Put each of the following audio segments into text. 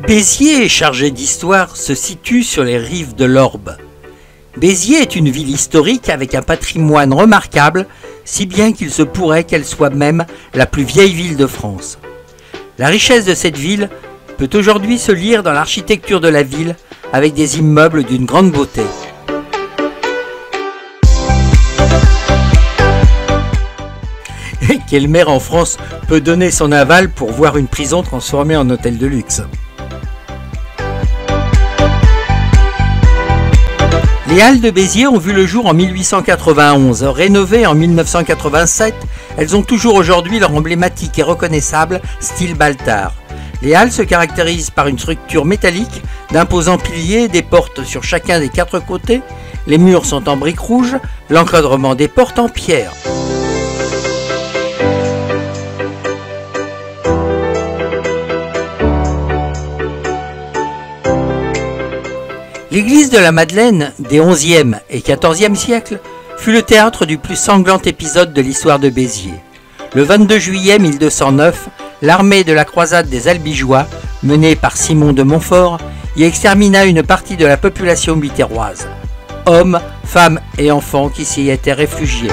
Béziers, chargé d'histoire, se situe sur les rives de l'Orbe. Béziers est une ville historique avec un patrimoine remarquable, si bien qu'il se pourrait qu'elle soit même la plus vieille ville de France. La richesse de cette ville peut aujourd'hui se lire dans l'architecture de la ville, avec des immeubles d'une grande beauté. Et quel maire en France peut donner son aval pour voir une prison transformée en hôtel de luxe? Les Halles de Béziers ont vu le jour en 1891. Rénovées en 1987, elles ont toujours aujourd'hui leur emblématique et reconnaissable style Baltard. Les Halles se caractérisent par une structure métallique, d'imposants piliers, des portes sur chacun des 4 côtés, les murs sont en briques rouges, l'encadrement des portes en pierre. L'église de la Madeleine des XIe et XIVe siècles fut le théâtre du plus sanglant épisode de l'histoire de Béziers. Le 22 juillet 1209, l'armée de la croisade des Albigeois, menée par Simon de Montfort, y extermina une partie de la population biterroise, hommes, femmes et enfants qui s'y étaient réfugiés.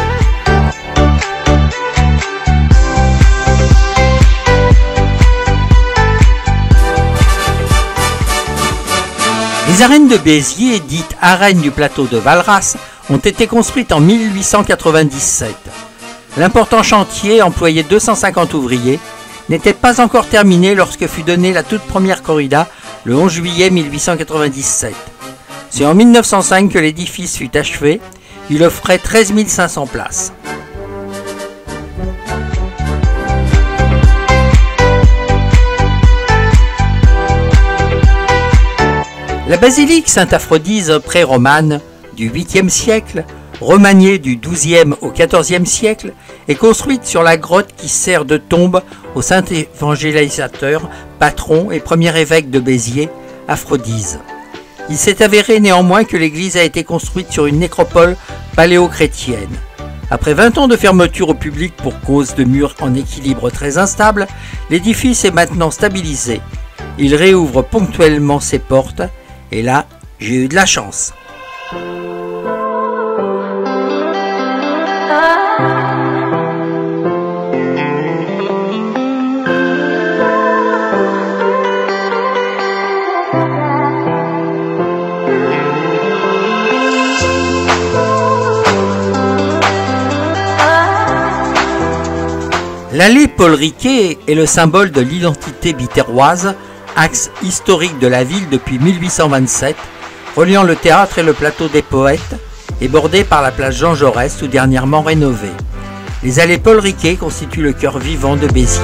Les arènes de Béziers, dites arènes du plateau de Valras, ont été construites en 1897. L'important chantier, employait 250 ouvriers, n'était pas encore terminé lorsque fut donnée la toute première corrida le 11 juillet 1897. C'est en 1905 que l'édifice fut achevé. Il offrait 13 500 places. La basilique Sainte-Aphrodise pré-romane du 8e siècle, remaniée du 12e au 14e siècle, est construite sur la grotte qui sert de tombe au saint évangélisateur, patron et premier évêque de Béziers, Aphrodise. Il s'est avéré néanmoins que l'église a été construite sur une nécropole paléo-chrétienne. Après 20 ans de fermeture au public pour cause de murs en équilibre très instable, l'édifice est maintenant stabilisé. Il réouvre ponctuellement ses portes. Et là, j'ai eu de la chance. L'allée Paul Riquet est le symbole de l'identité biterroise, axe historique de la ville depuis 1827, reliant le théâtre et le plateau des Poètes, et bordé par la place Jean Jaurès, tout dernièrement rénovée. Les allées Paul Riquet constituent le cœur vivant de Béziers.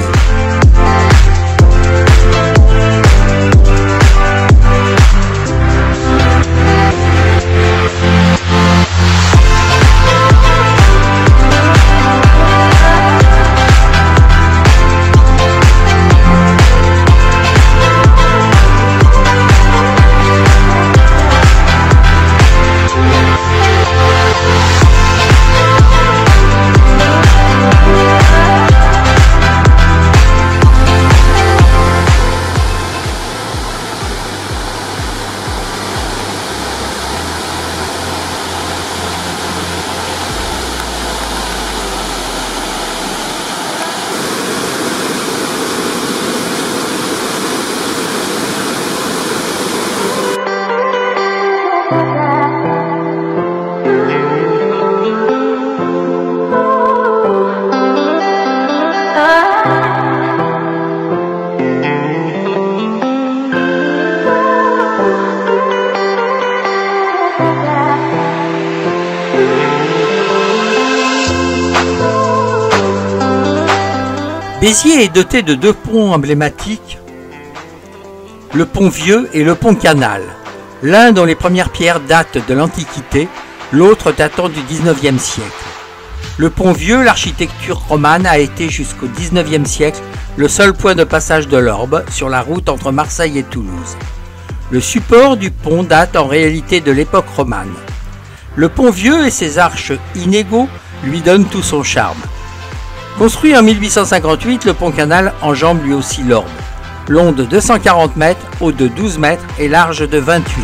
Béziers est doté de 2 ponts emblématiques, le pont Vieux et le pont Canal, l'un dont les premières pierres datent de l'Antiquité, l'autre datant du XIXe siècle. Le pont Vieux, l'architecture romane, a été jusqu'au XIXe siècle le seul point de passage de l'Orbe sur la route entre Marseille et Toulouse. Le support du pont date en réalité de l'époque romane. Le pont Vieux et ses arches inégaux lui donnent tout son charme. Construit en 1858, le pont-canal enjambe lui aussi l'Orbe. Long de 240 mètres, haut de 12 mètres et large de 28.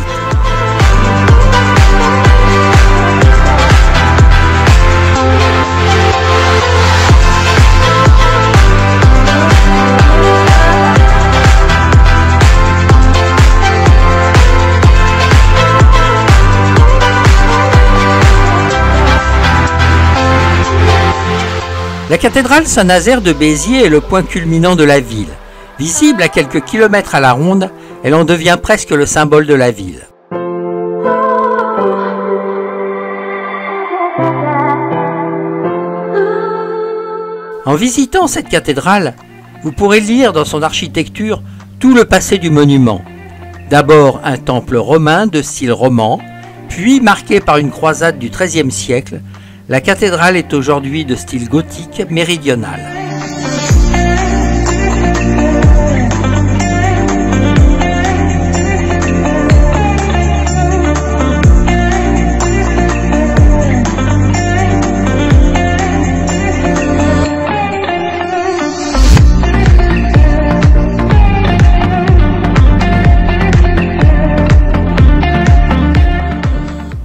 La cathédrale Saint-Nazaire de Béziers est le point culminant de la ville. Visible à quelques kilomètres à la ronde, elle en devient presque le symbole de la ville. En visitant cette cathédrale, vous pourrez lire dans son architecture tout le passé du monument. D'abord un temple romain de style roman, puis marqué par une croisade du XIIIe siècle, la cathédrale est aujourd'hui de style gothique méridional.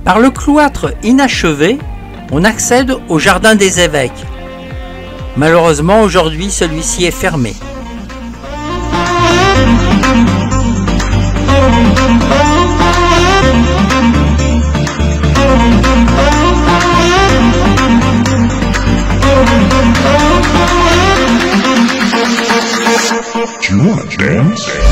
Par le cloître inachevé, on accède au jardin des évêques. Malheureusement, aujourd'hui, celui-ci est fermé. Do you want to dance?